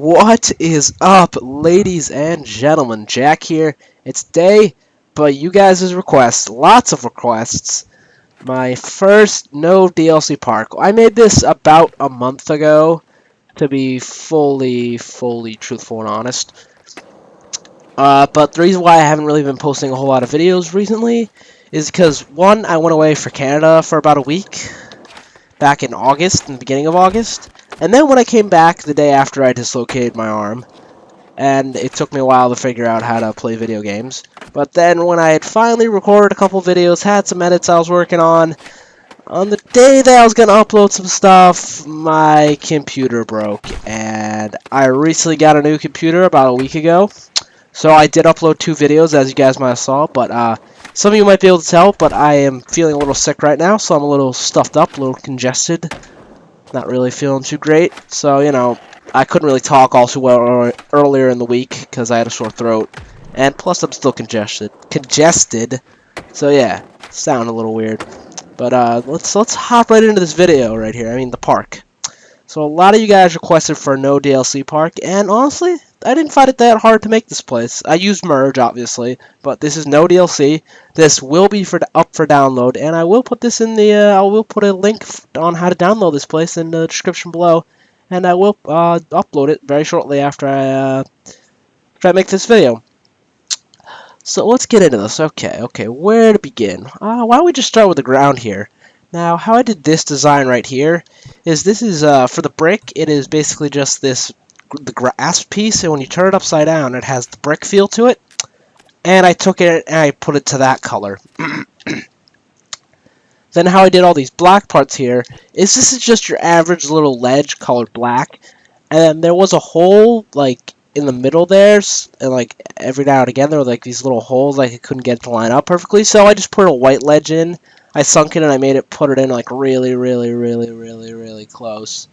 What is up, ladies and gentlemen? Jack here. It's day, but you guys' requests, lots of requests. My first no DLC park. I made this about a month ago, to be fully truthful and honest. But the reason why I haven't really been posting a whole lot of videos recently is because, one, I went away for Canada for about a week, back in August, in the beginning of August. And then when I came back the day after I dislocated my arm, and it took me a while to figure out how to play video games. But then when I had finally recorded a couple videos, had some edits I was working on the day that I was going to upload some stuff, my computer broke. And I recently got a new computer about a week ago. So I did upload 2 videos, as you guys might have saw, but some of you might be able to tell, but I am feeling a little sick right now, so I'm a little stuffed up, a little congested. Not really feeling too great, so, you know, I couldn't really talk all too well earlier in the week because I had a sore throat, and plus I'm still congested. So yeah, sound a little weird. But let's hop right into this video right here. I mean the park. So a lot of you guys requested for a no DLC park, and honestly, I didn't find it that hard to make this place. I used Merge, obviously, but this is no DLC. This will be up for download, and I will put this in the. I will put a link on how to download this place in the description below, and I will upload it very shortly after I make this video. So let's get into this. Okay, where to begin? Why don't we just start with the ground here? Now, how I did this design right here is this is for the brick. It is basically just the grass piece, and when you turn it upside down, it has the brick feel to it. And I took it and I put it to that color. Then how I did all these black parts here is this is just your average little ledge colored black, and then there was a hole like in the middle there, and like every now and again there were like these little holes like I couldn't get it to line up perfectly, so I just put a white ledge in. I sunk it and I made it put it in like really close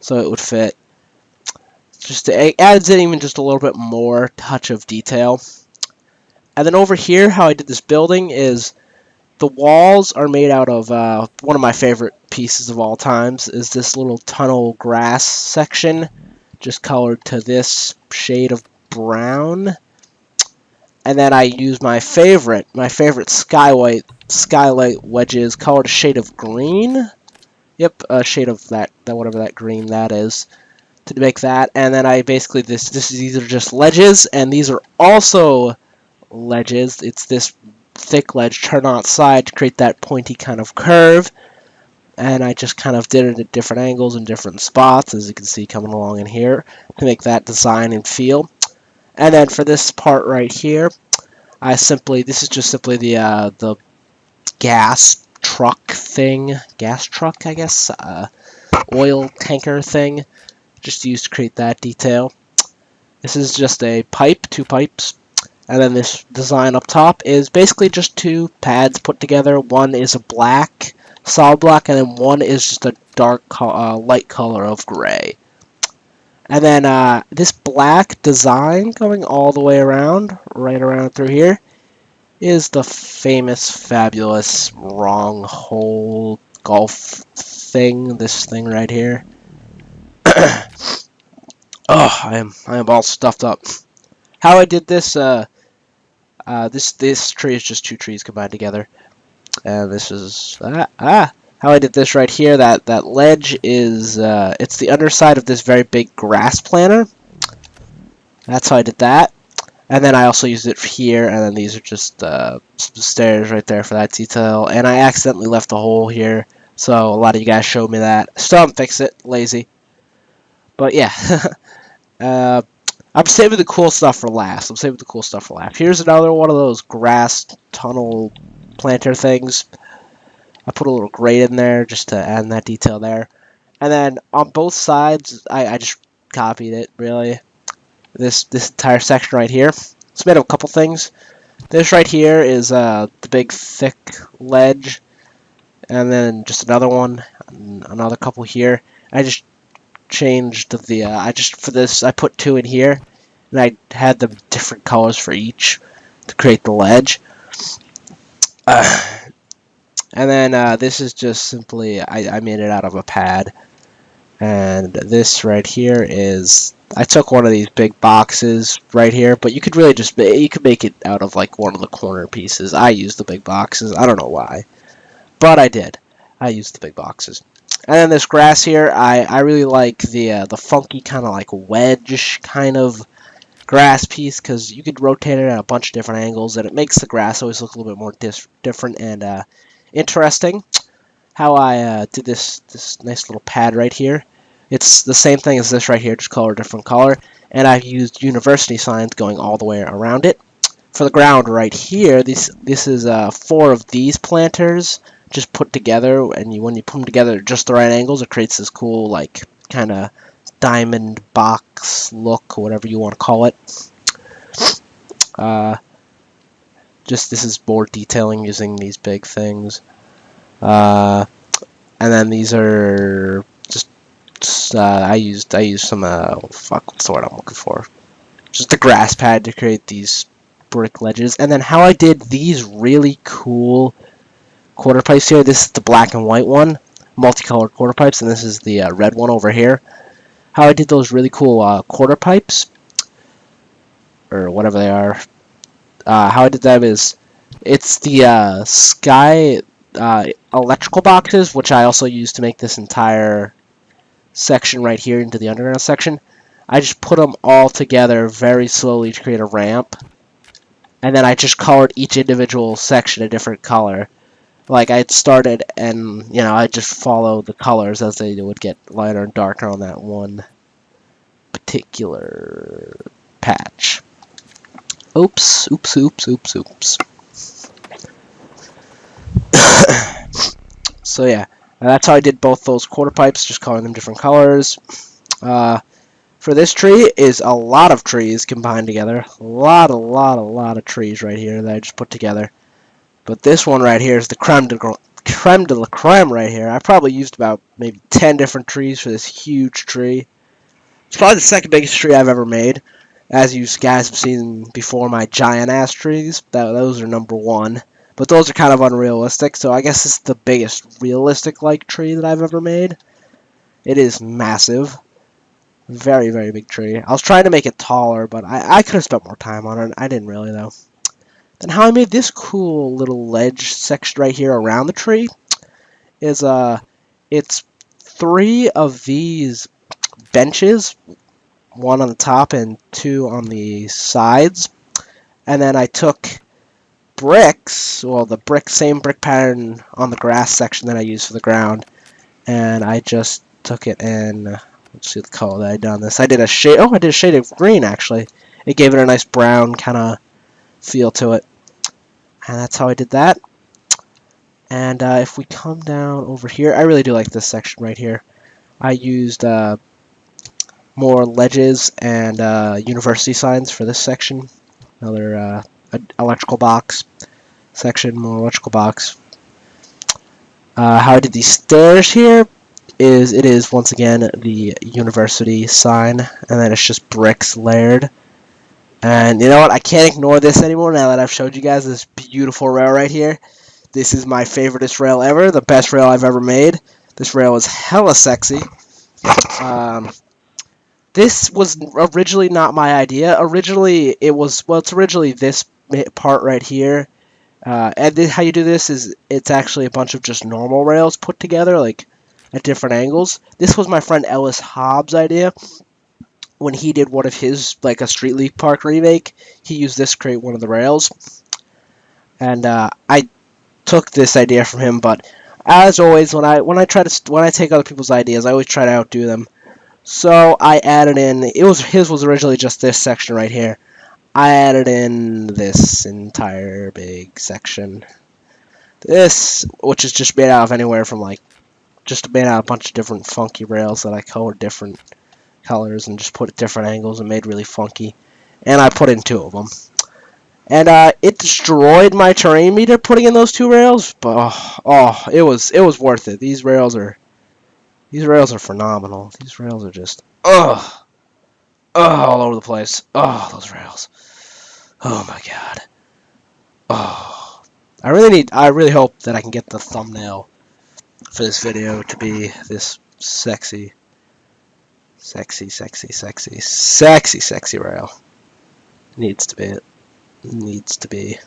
so it would fit. It adds in even just a little bit more touch of detail. And then over here, how I did this building is the walls are made out of one of my favorite pieces of all times is this little tunnel grass section, just colored to this shade of brown. And then I use my favorite skylight wedges, colored a shade of green. Yep, a shade of that whatever that green that is, to make that. And then I basically these are just ledges, and these are also ledges. It's this thick ledge turned on its side to create that pointy kind of curve. And I just kind of did it at different angles and different spots, as you can see coming along in here, to make that design and feel. And then for this part right here, this is just simply the gas truck thing, I guess, oil tanker thing, just used to create that detail. This is just a pipe, 2 pipes, and then this design up top is basically just 2 pads put together. One is a black, solid black, and then one is just a dark, light color of gray. And then this black design going all the way around, right around through here, is the famous, fabulous, wrong hole golf thing. This thing right here. Oh, I am all stuffed up. How I did this, this tree is just 2 trees combined together, and this is how I did this right here. That ledge is it's the underside of this very big grass planter. That's how I did that. And then I also used it here, and then these are just some stairs right there for that detail. And I accidentally left a hole here, so a lot of you guys showed me that. Still haven't fixed it, lazy. But yeah, I'm saving the cool stuff for last. Here's another one of those grass tunnel planter things. I put a little grate in there just to add that detail there. And then on both sides, I just copied it, really. This entire section right here. It's made of a couple things. This right here is the big thick ledge, and then just another one, another couple here. I just changed for this I put 2 in here, and I had them different colors for each to create the ledge. And then this is just simply I made it out of a pad. And this right here is I took one of these big boxes right here, but you could really just you could make it out of like one of the corner pieces. I used the big boxes. I don't know why, but I did. I used the big boxes. And then this grass here, I really like the funky kind of like wedge kind of grass piece because you could rotate it at a bunch of different angles, and it makes the grass always look a little bit more different and interesting. How I did this nice little pad right here. It's the same thing as this right here, just color different color. And I've used university signs going all the way around it. For the ground right here, this is 4 of these planters just put together, and when you put them together at just the right angles, it creates this cool like kind of diamond box look, or whatever you want to call it. Just this is more detailing using these big things. And then these are I used some fuck, what's the word I'm looking for? Just a grass pad to create these brick ledges. And then how I did these really cool quarter pipes here. This is the black and white one, multicolored quarter pipes, and this is the red one over here. How I did those really cool quarter pipes, or whatever they are. How I did them is, it's the sky electrical boxes, which I also used to make this entire section right here into the underground section. I just put them all together very slowly to create a ramp, and then I just colored each individual section a different color. Like I started, and I just follow the colors as they would get lighter and darker on that one particular patch. Oops, oops, oops, oops, oops. So yeah, that's how I did both those quarter pipes, just coloring them different colors. For this tree is a lot of trees combined together. A lot of trees right here that I just put together. But this one right here is the creme de la creme right here. I probably used about maybe 10 different trees for this huge tree. It's probably the second biggest tree I've ever made. As you guys have seen before, my giant ass trees, those are number 1. But those are kind of unrealistic, so I guess it's the biggest realistic like tree that I've ever made. It is massive. Very, very big tree. I was trying to make it taller, but I could have spent more time on it. I didn't really, though. Then how I made this cool little ledge section right here around the tree is, it's 3 of these benches, 1 on the top and 2 on the sides. And then I took bricks, well, the same brick pattern on the grass section that I used for the ground, and I just took it and let's see the color that I did on this. I did a shade. Oh, I did a shade of green actually. It gave it a nice brown kind of feel to it, and that's how I did that. And if we come down over here, I really do like this section right here. I used more ledges and university signs for this section. Another electrical box section, more electrical box. How I did these stairs here is, it is once again the university sign, and then it's just bricks layered. And you know what? I can't ignore this anymore now that I've showed you guys this beautiful rail right here. This is my favoriteest rail ever, the best rail I've ever made. This rail is hella sexy. This was originally not my idea. Originally, it was, well, it's originally this part right here. And how you do this is, it's actually a bunch of just normal rails put together, like, at different angles. This was my friend Ellis Hobbs' idea. When he did one of his, like, a Street League Park remake, he used this to create one of the rails. And I took this idea from him, but as always, when I take other people's ideas, I always try to outdo them. So I added in, his was originally just this section right here. I added in this entire big section. This, which is just made out of anywhere from like, just made out of a bunch of different funky rails that I colored different colors and just put at different angles and made really funky. And I put in 2 of them. And it destroyed my terrain meter putting in those 2 rails, but it was worth it. These rails are phenomenal. These rails are just all over the place. Oh, those rails. Oh my god. Oh, I really hope that I can get the thumbnail for this video to be this sexy. Sexy, sexy, sexy, sexy, sexy rail. Needs to be it. Needs to be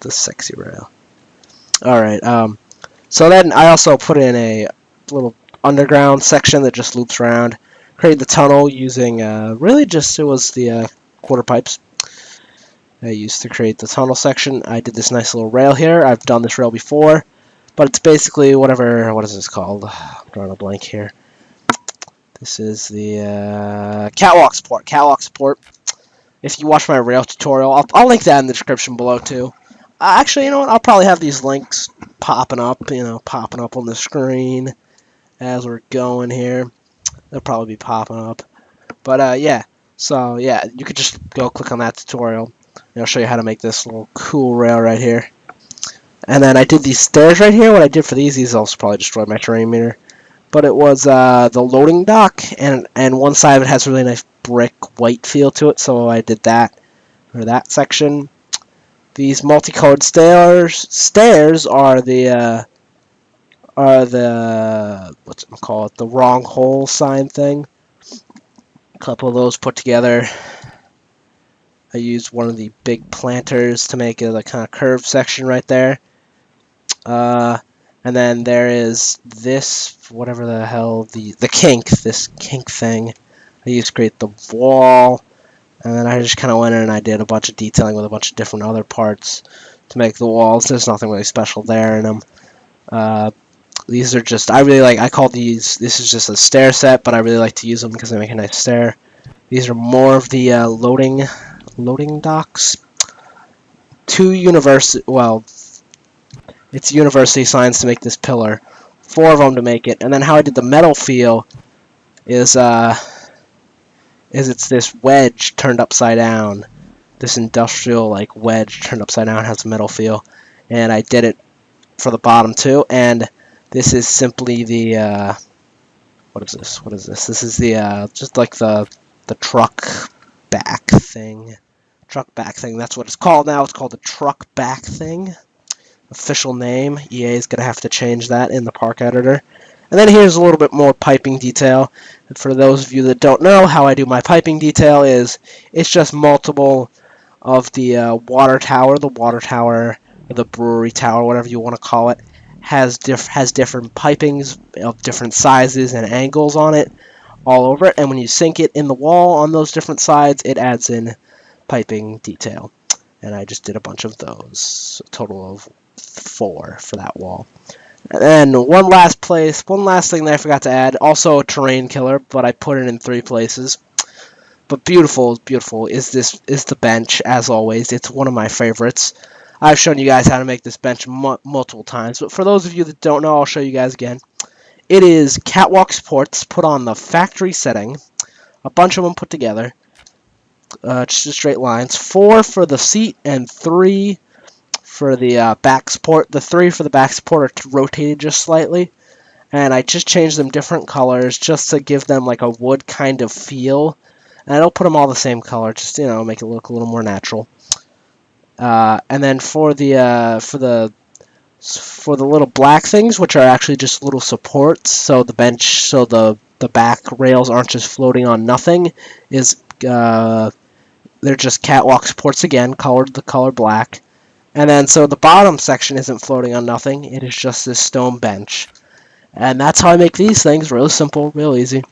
the sexy rail. Alright, so then I also put in a little underground section that just loops around. Created the tunnel using, really just, it was the quarter pipes I used to create the tunnel section. I did this nice little rail here. I've done this rail before, but it's basically whatever, what is this called? I'm drawing a blank here. This is the catwalk support. Catwalk support. If you watch my rail tutorial, I'll link that in the description below too. Actually, you know what? I'll probably have these links popping up, popping up on the screen as we're going here. They'll probably be popping up. But yeah, so yeah, you could just go click on that tutorial. And I'll show you how to make this little cool rail right here. And then I did these stairs right here. What I did for these also probably destroyed my terrain meter. But it was the loading dock, and one side of it has a really nice brick white feel to it, so I did that for that section. These multicolored stairs are the what's it called, the wrong hole sign thing. A couple of those put together. I used one of the big planters to make a kind of curved section right there. And then there is this, whatever the hell, this kink thing. I used to create the wall, and then I just kind of went in and I did a bunch of detailing with a bunch of different other parts to make the walls. There's nothing really special there in them. These are just, I call these, this is just a stair set, but I really like to use them because they make a nice stair. These are more of the loading docks. It's university signs to make this pillar. 4 of them to make it. And then how I did the metal feel is it's this wedge turned upside down. This industrial like wedge turned upside down has a metal feel. And I did it for the bottom too. And this is simply the what is this? What is this? This is the just like the truck back thing. Truck back thing. That's what it's called now. It's called the truck back thing. Official name. EA is going to have to change that in the park editor. And then here's a little bit more piping detail. And for those of you that don't know, how I do my piping detail is it's just multiple of the water tower, or the brewery tower, whatever you want to call it, has different pipings of different sizes and angles on it all over it. And when you sink it in the wall on those different sides, it adds in piping detail. And I just did a bunch of those, a total of 4 for that wall. And then one last thing that I forgot to add, also a terrain killer, but I put it in 3 places. But beautiful is the bench, as always. It's one of my favorites. I've shown you guys how to make this bench multiple times, but for those of you that don't know, I'll show you guys again. It is catwalk supports put on the factory setting, a bunch of them put together, just straight lines. 4 for the seat and 3 for the back support. The 3 for the back support are rotated just slightly, and I just changed them different colors just to give them like a wood kind of feel. And I don't put them all the same color, just make it look a little more natural. And then for the little black things, which are actually just little supports, so the bench, so the back rails aren't just floating on nothing, they're just catwalk supports again, the color black. And then so the bottom section isn't floating on nothing, it is just this stone bench. And that's how I make these things, real simple, real easy.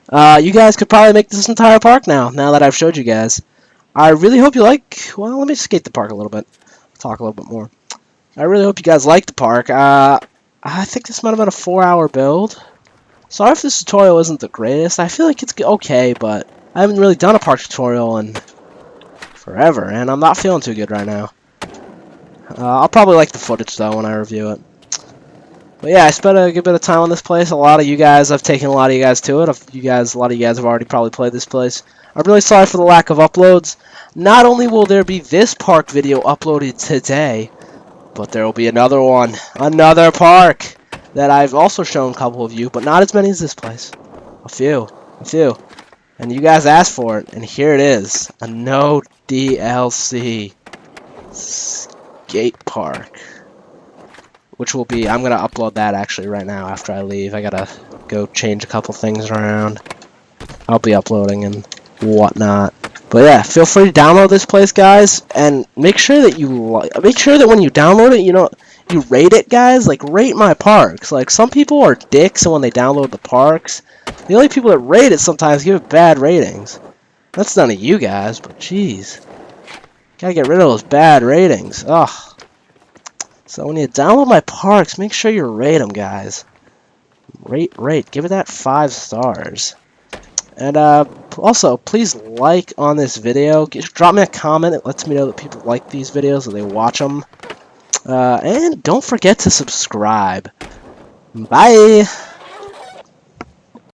You guys could probably make this entire park now that I've showed you guys. I really hope you well, let me skate the park a little bit, talk a little bit more. I really hope you guys like the park. I think this might have been a 4-hour build. Sorry if this tutorial isn't the greatest. I feel like it's okay, but I haven't really done a park tutorial in forever, and I'm not feeling too good right now. I'll probably like the footage, though, when I review it. But yeah, I spent a good bit of time on this place. I've taken a lot of you guys to it. A lot of you guys have already probably played this place. I'm really sorry for the lack of uploads. Not only will there be this park video uploaded today, but there will be another one. Another park that I've also shown a couple of you, but not as many as this place. A few. And you guys asked for it, and here it is. A no DLC skate park. Which will be, I'm going to upload that actually right now after I leave. I gotta go change a couple things around. I'll be uploading and whatnot. But yeah, feel free to download this place, guys, and make sure that make sure that when you download it, you rate it, guys. Like, rate my parks. Like, some people are dicks, and when they download the parks, the only people that rate it sometimes give it bad ratings. That's none of you guys, but jeez, gotta get rid of those bad ratings. Ugh. So when you download my parks, make sure you rate them, guys. Rate. Give it that 5 stars. And also, please like on this video. Drop me a comment. It lets me know that people like these videos, that they watch them. And don't forget to subscribe. Bye!